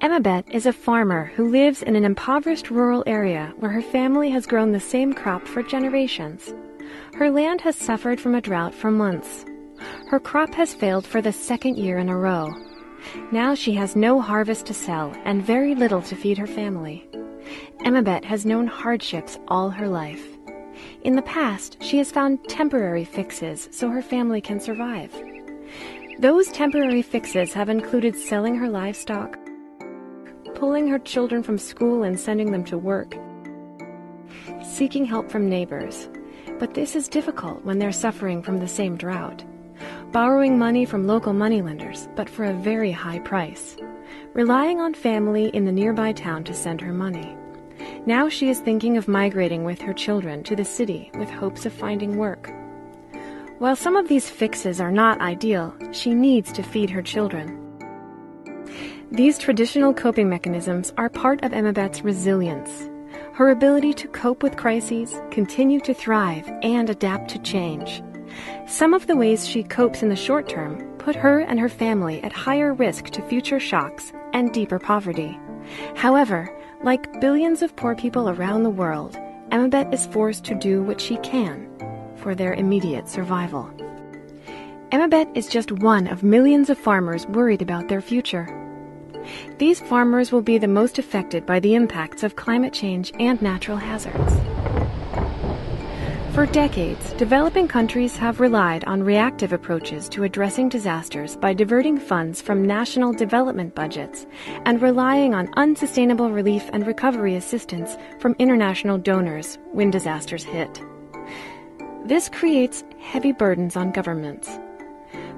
Emmabet is a farmer who lives in an impoverished rural area where her family has grown the same crop for generations. Her land has suffered from a drought for months. Her crop has failed for the second year in a row. Now she has no harvest to sell and very little to feed her family. Emmabet has known hardships all her life. In the past, she has found temporary fixes so her family can survive. Those temporary fixes have included selling her livestock, pulling her children from school and sending them to work, seeking help from neighbors. But this is difficult when they're suffering from the same drought. Borrowing money from local moneylenders, but for a very high price. Relying on family in the nearby town to send her money. Now she is thinking of migrating with her children to the city with hopes of finding work. While some of these fixes are not ideal, she needs to feed her children. These traditional coping mechanisms are part of Emmabet's resilience, her ability to cope with crises, continue to thrive, and adapt to change. Some of the ways she copes in the short term put her and her family at higher risk to future shocks and deeper poverty. However, like billions of poor people around the world, Emmabet is forced to do what she can for their immediate survival. Emmabet is just one of millions of farmers worried about their future. These farmers will be the most affected by the impacts of climate change and natural hazards. For decades, developing countries have relied on reactive approaches to addressing disasters by diverting funds from national development budgets and relying on unsustainable relief and recovery assistance from international donors when disasters hit. This creates heavy burdens on governments.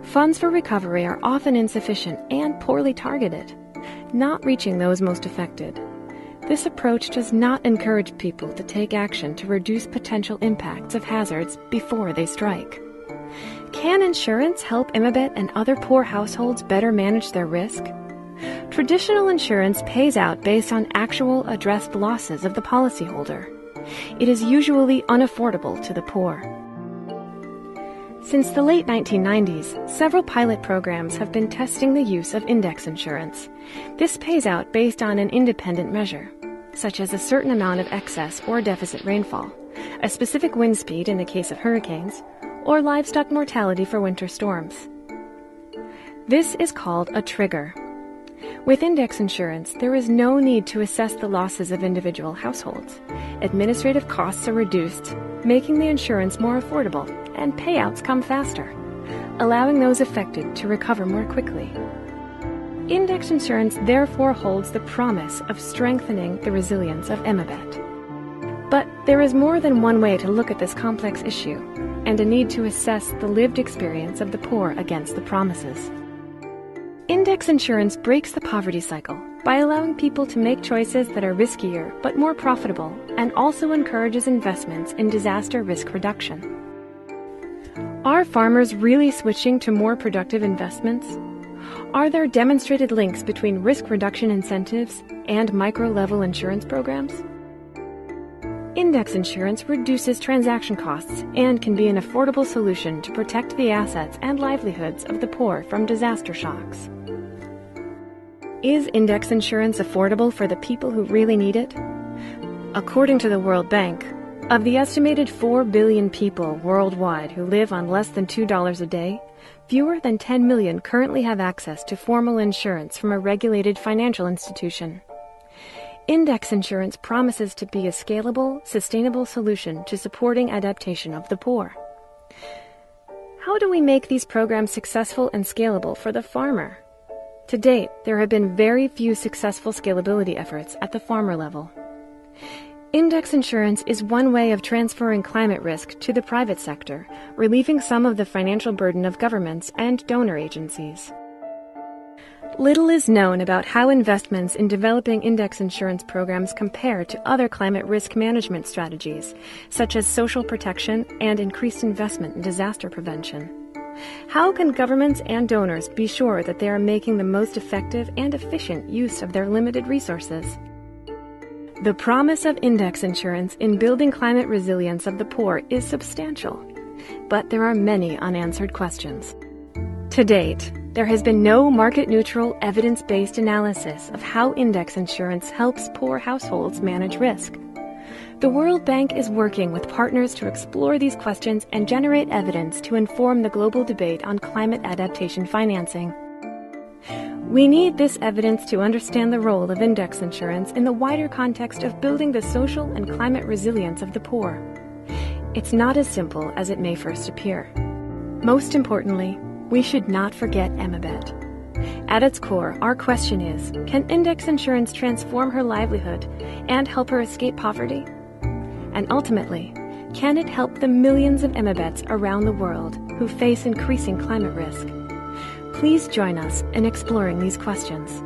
Funds for recovery are often insufficient and poorly targeted, not reaching those most affected. This approach does not encourage people to take action to reduce potential impacts of hazards before they strike. Can insurance help Emmabet and other poor households better manage their risk? Traditional insurance pays out based on actual addressed losses of the policyholder. It is usually unaffordable to the poor. Since the late 1990s, several pilot programs have been testing the use of index insurance. This pays out based on an independent measure, such as a certain amount of excess or deficit rainfall, a specific wind speed in the case of hurricanes, or livestock mortality for winter storms. This is called a trigger. With index insurance, there is no need to assess the losses of individual households. Administrative costs are reduced, making the insurance more affordable, and payouts come faster, allowing those affected to recover more quickly. Index insurance therefore holds the promise of strengthening the resilience of Emmabet. But there is more than one way to look at this complex issue, and a need to assess the lived experience of the poor against the promises. Index insurance breaks the poverty cycle by allowing people to make choices that are riskier but more profitable, and also encourages investments in disaster risk reduction. Are farmers really switching to more productive investments? Are there demonstrated links between risk reduction incentives and micro-level insurance programs? Index insurance reduces transaction costs and can be an affordable solution to protect the assets and livelihoods of the poor from disaster shocks. Is index insurance affordable for the people who really need it? According to the World Bank, of the estimated 4 billion people worldwide who live on less than $2 a day, fewer than 10 million currently have access to formal insurance from a regulated financial institution. Index insurance promises to be a scalable, sustainable solution to supporting adaptation of the poor. How do we make these programs successful and scalable for the farmer? To date, there have been very few successful scalability efforts at the farmer level. Index insurance is one way of transferring climate risk to the private sector, relieving some of the financial burden of governments and donor agencies. Little is known about how investments in developing index insurance programs compare to other climate risk management strategies, such as social protection and increased investment in disaster prevention. How can governments and donors be sure that they are making the most effective and efficient use of their limited resources? The promise of index insurance in building climate resilience of the poor is substantial, but there are many unanswered questions. To date, There has been no market-neutral, evidence-based analysis of how index insurance helps poor households manage risk. The World Bank is working with partners to explore these questions and generate evidence to inform the global debate on climate adaptation financing. We need this evidence to understand the role of index insurance in the wider context of building the social and climate resilience of the poor. It's not as simple as it may first appear. Most importantly, we should not forget Emabet. At its core, our question is, can index insurance transform her livelihood and help her escape poverty? And ultimately, can it help the millions of Emabets around the world who face increasing climate risk? Please join us in exploring these questions.